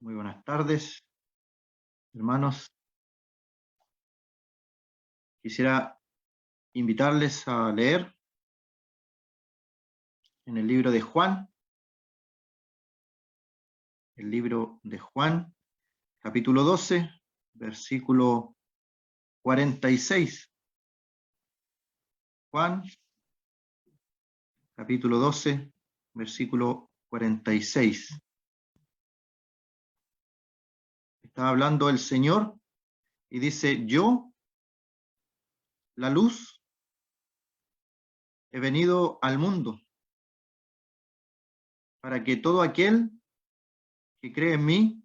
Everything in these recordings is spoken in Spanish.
Muy buenas tardes, hermanos. Quisiera invitarles a leer en el libro de Juan, capítulo 12, versículo 46. Juan, capítulo 12, versículo 46. Está hablando el Señor y dice: yo, la luz, he venido al mundo para que todo aquel que cree en mí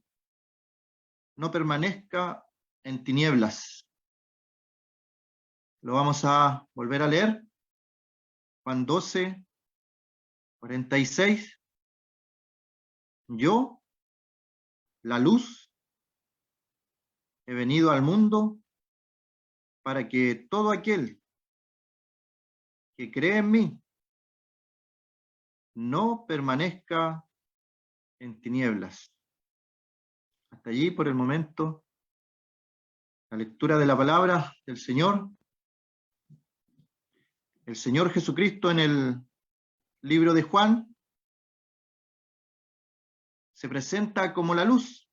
no permanezca en tinieblas. Lo vamos a volver a leer. Juan 12, 46. Yo, la luz, he venido al mundo para que todo aquel que cree en mí no permanezca en tinieblas. Hasta allí, por el momento, la lectura de la palabra del Señor. El Señor Jesucristo, en el libro de Juan, se presenta como la luz.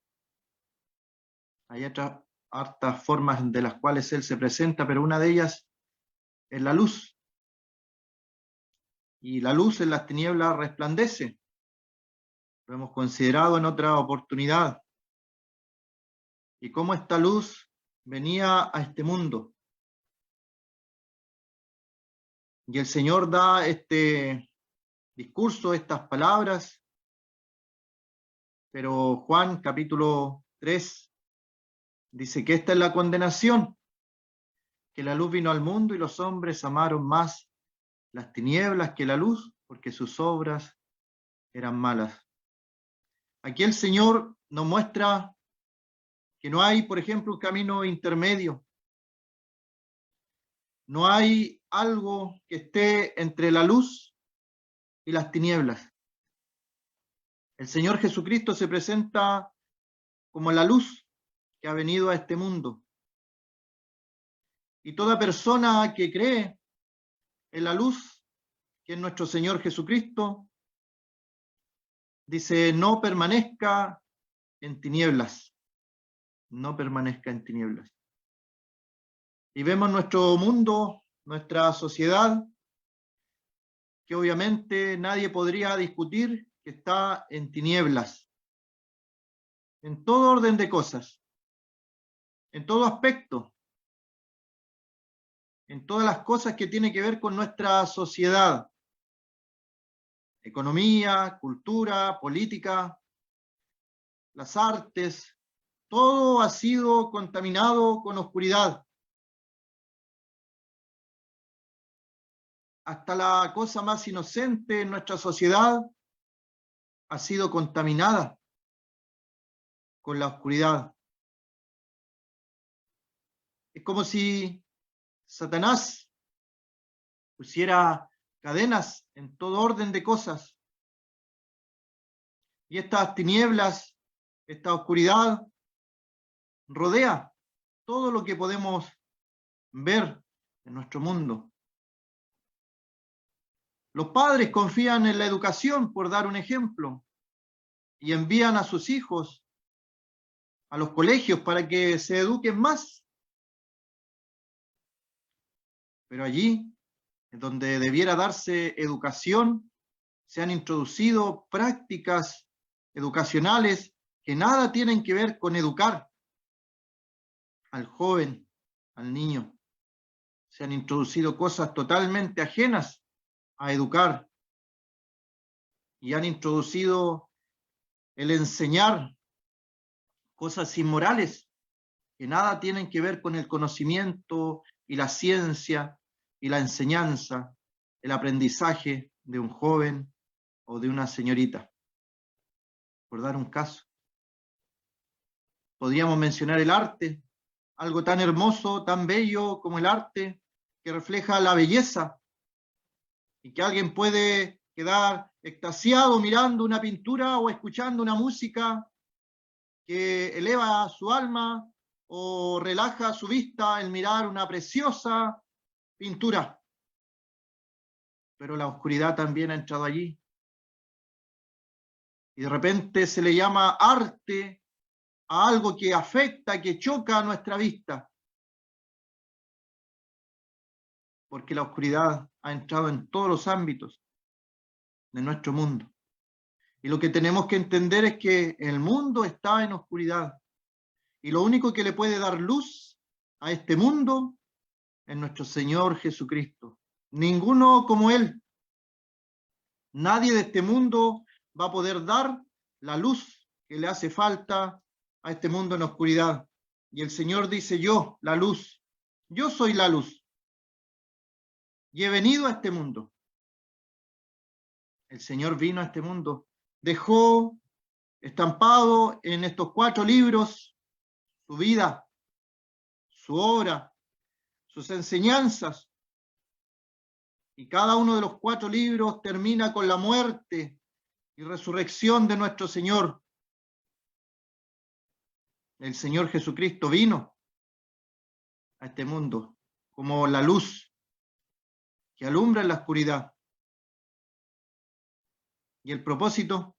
Hay hartas formas de las cuales Él se presenta, pero una de ellas es la luz. Y la luz en las tinieblas resplandece. Lo hemos considerado en otra oportunidad. Y cómo esta luz venía a este mundo. Y el Señor da este discurso, estas palabras, pero Juan capítulo 3 dice que esta es la condenación, que la luz vino al mundo y los hombres amaron más las tinieblas que la luz, porque sus obras eran malas. Aquí el Señor nos muestra que no hay, por ejemplo, un camino intermedio. No hay algo que esté entre la luz y las tinieblas. El Señor Jesucristo se presenta como la luz que ha venido a este mundo. Y toda persona que cree en la luz, que es nuestro Señor Jesucristo, dice: no permanezca en tinieblas. No permanezca en tinieblas. Y vemos nuestro mundo, nuestra sociedad, que obviamente nadie podría discutir que está en tinieblas, en todo orden de cosas, en todo aspecto, en todas las cosas que tienen que ver con nuestra sociedad, economía, cultura, política, las artes, todo ha sido contaminado con oscuridad. Hasta la cosa más inocente en nuestra sociedad ha sido contaminada con la oscuridad. Es como si Satanás pusiera cadenas en todo orden de cosas. Y estas tinieblas, esta oscuridad, rodea todo lo que podemos ver en nuestro mundo. Los padres confían en la educación, por dar un ejemplo, y envían a sus hijos a los colegios para que se eduquen más. Pero allí, donde debiera darse educación, se han introducido prácticas educacionales que nada tienen que ver con educar al joven, al niño. Se han introducido cosas totalmente ajenas a educar y han introducido el enseñar cosas inmorales que nada tienen que ver con el conocimiento y la ciencia y la enseñanza, el aprendizaje de un joven o de una señorita, por dar un caso. Podríamos mencionar el arte, algo tan hermoso, tan bello como el arte, que refleja la belleza y que alguien puede quedar extasiado mirando una pintura o escuchando una música que eleva su alma o relaja su vista el mirar una preciosa pintura. Pero la oscuridad también ha entrado allí. Y de repente se le llama arte a algo que afecta, que choca a nuestra vista. Porque la oscuridad ha entrado en todos los ámbitos de nuestro mundo. Y lo que tenemos que entender es que el mundo está en oscuridad. Y lo único que le puede dar luz a este mundo es nuestro Señor Jesucristo. Ninguno como Él. Nadie de este mundo va a poder dar la luz que le hace falta a este mundo en oscuridad. Y el Señor dice: yo, la luz, yo soy la luz. Y he venido a este mundo. El Señor vino a este mundo. Dejó estampado en estos 4 libros su vida, su obra, sus enseñanzas. Y cada uno de los 4 libros termina con la muerte y resurrección de nuestro Señor. El Señor Jesucristo vino a este mundo como la luz que alumbra en la oscuridad. Y el propósito,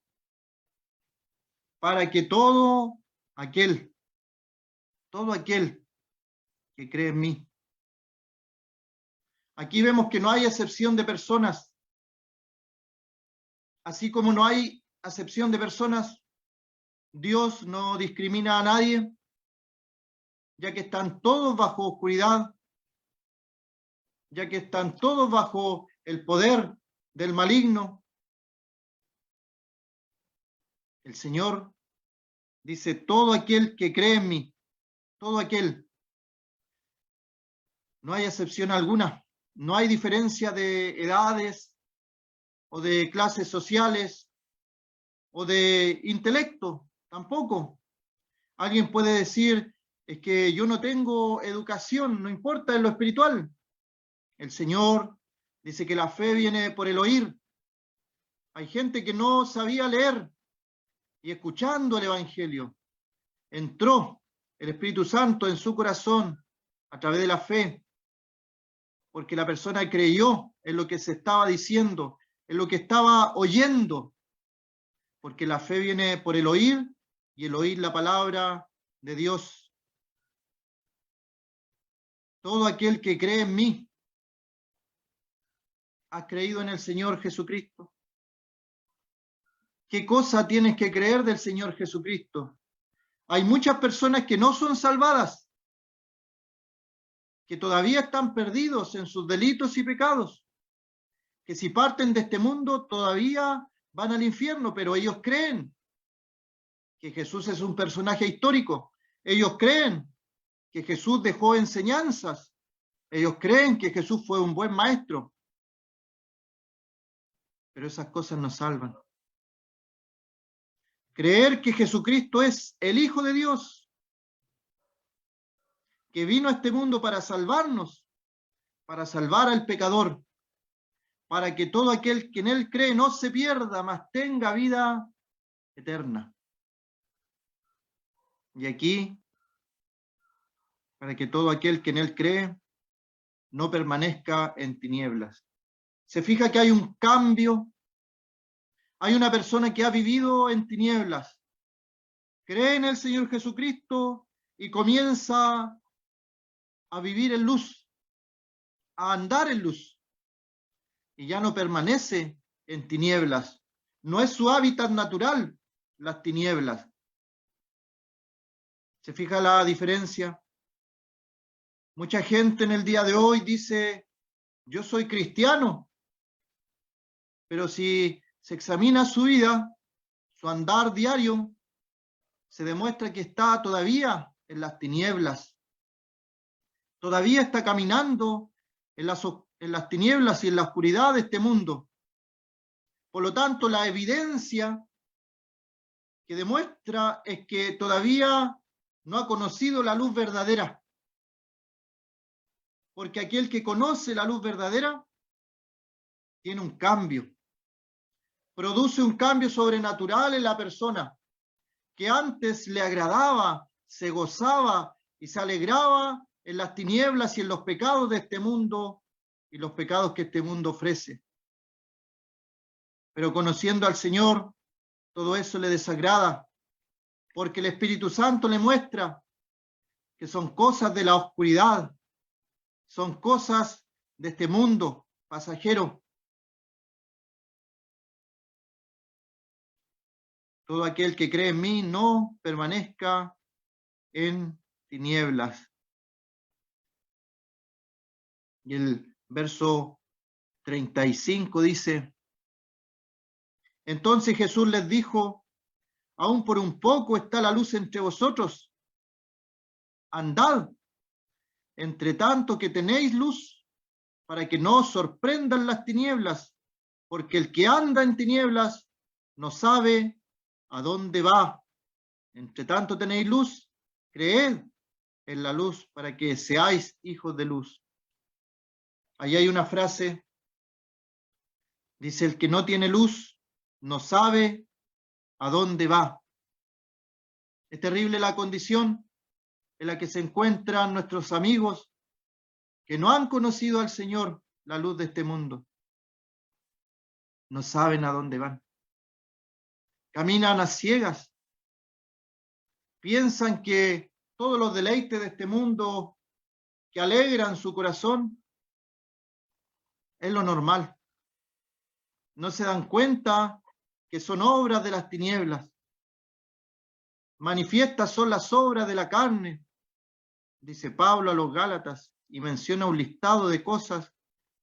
para que todo aquel que cree en mí. Aquí vemos que no hay acepción de personas. Así como no hay acepción de personas, Dios no discrimina a nadie, ya que están todos bajo oscuridad, ya que están todos bajo el poder del maligno. El Señor dice: todo aquel que cree en mí, todo aquel. No hay excepción alguna, no hay diferencia de edades o de clases sociales o de intelecto, tampoco. Alguien puede decir: es que yo no tengo educación, no importa en lo espiritual. El Señor dice que la fe viene por el oír. Hay gente que no sabía leer y escuchando el Evangelio entró el Espíritu Santo en su corazón a través de la fe, porque la persona creyó en lo que se estaba diciendo, en lo que estaba oyendo, porque la fe viene por el oír y el oír la palabra de Dios. Todo aquel que cree en mí ha creído en el Señor Jesucristo. ¿Qué cosa tienes que creer del Señor Jesucristo? Hay muchas personas que no son salvadas, que todavía están perdidos en sus delitos y pecados, que si parten de este mundo todavía van al infierno, pero ellos creen que Jesús es un personaje histórico. Ellos creen que Jesús dejó enseñanzas. Ellos creen que Jesús fue un buen maestro. Pero esas cosas no salvan. Creer que Jesucristo es el Hijo de Dios, que vino a este mundo para salvarnos, para salvar al pecador, para que todo aquel que en Él cree no se pierda, mas tenga vida eterna. Y aquí, para que todo aquel que en Él cree no permanezca en tinieblas. Se fija que hay un cambio. Hay una persona que ha vivido en tinieblas, cree en el Señor Jesucristo y comienza a vivir en luz, a andar en luz, y ya no permanece en tinieblas. No es su hábitat natural, las tinieblas. ¿Se fija la diferencia? Mucha gente en el día de hoy dice: yo soy cristiano, pero si se examina su vida, su andar diario, se demuestra que está todavía en las tinieblas. Todavía está caminando en las tinieblas y en la oscuridad de este mundo. Por lo tanto, la evidencia que demuestra es que todavía no ha conocido la luz verdadera. Porque aquel que conoce la luz verdadera tiene un cambio. Produce un cambio sobrenatural en la persona que antes le agradaba, se gozaba y se alegraba en las tinieblas y en los pecados de este mundo y los pecados que este mundo ofrece. Pero conociendo al Señor, todo eso le desagrada, porque el Espíritu Santo le muestra que son cosas de la oscuridad, son cosas de este mundo pasajero. Todo aquel que cree en mí no permanezca en tinieblas. Y el verso 35 dice: entonces Jesús les dijo: aún por un poco está la luz entre vosotros. Andad, entre tanto que tenéis luz, para que no os sorprendan las tinieblas, porque el que anda en tinieblas no sabe a dónde va. Entre tanto tenéis luz, creed en la luz, para que seáis hijos de luz. Ahí hay una frase, dice: el que no tiene luz no sabe a dónde va. Es terrible la condición en la que se encuentran nuestros amigos que no han conocido al Señor, la luz de este mundo. No saben a dónde van. Caminan a ciegas. Piensan que todos los deleites de este mundo que alegran su corazón es lo normal. No se dan cuenta que son obras de las tinieblas. Manifiestas son las obras de la carne, dice Pablo a los Gálatas, y menciona un listado de cosas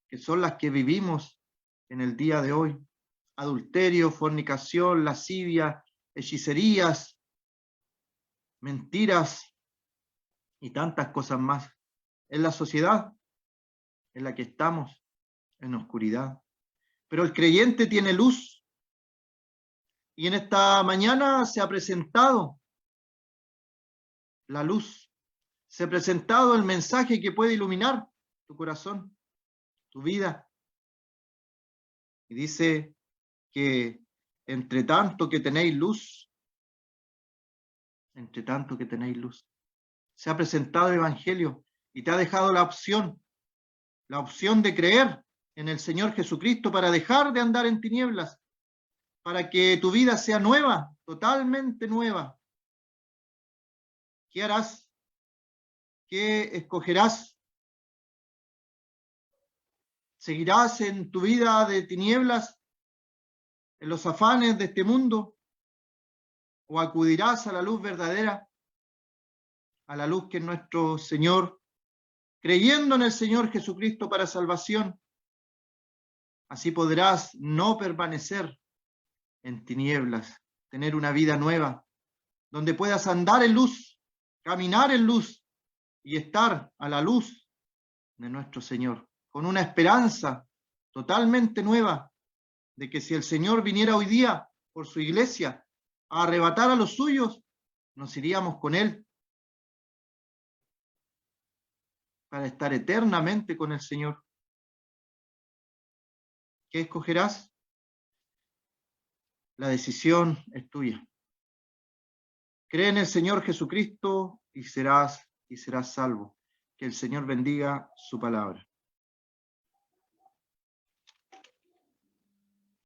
que son las que vivimos en el día de hoy: adulterio, fornicación, lascivia, hechicerías, mentiras y tantas cosas más. Es la sociedad en la que estamos, en oscuridad. Pero el creyente tiene luz, y en esta mañana se ha presentado la luz, se ha presentado el mensaje que puede iluminar tu corazón, tu vida. Y dice que entre tanto que tenéis luz, entre tanto que tenéis luz, se ha presentado el Evangelio y te ha dejado la opción de creer en el Señor Jesucristo para dejar de andar en tinieblas, para que tu vida sea nueva, totalmente nueva. ¿Qué harás? ¿Qué escogerás? ¿Seguirás en tu vida de tinieblas, en los afanes de este mundo? ¿O acudirás a la luz verdadera, a la luz que es nuestro Señor, creyendo en el Señor Jesucristo para salvación? Así podrás no permanecer en tinieblas, tener una vida nueva, donde puedas andar en luz, caminar en luz y estar a la luz de nuestro Señor, con una esperanza totalmente nueva de que si el Señor viniera hoy día por su iglesia a arrebatar a los suyos, nos iríamos con Él para estar eternamente con el Señor. ¿Qué escogerás? La decisión es tuya. Cree en el Señor Jesucristo y serás salvo. Que el Señor bendiga su palabra.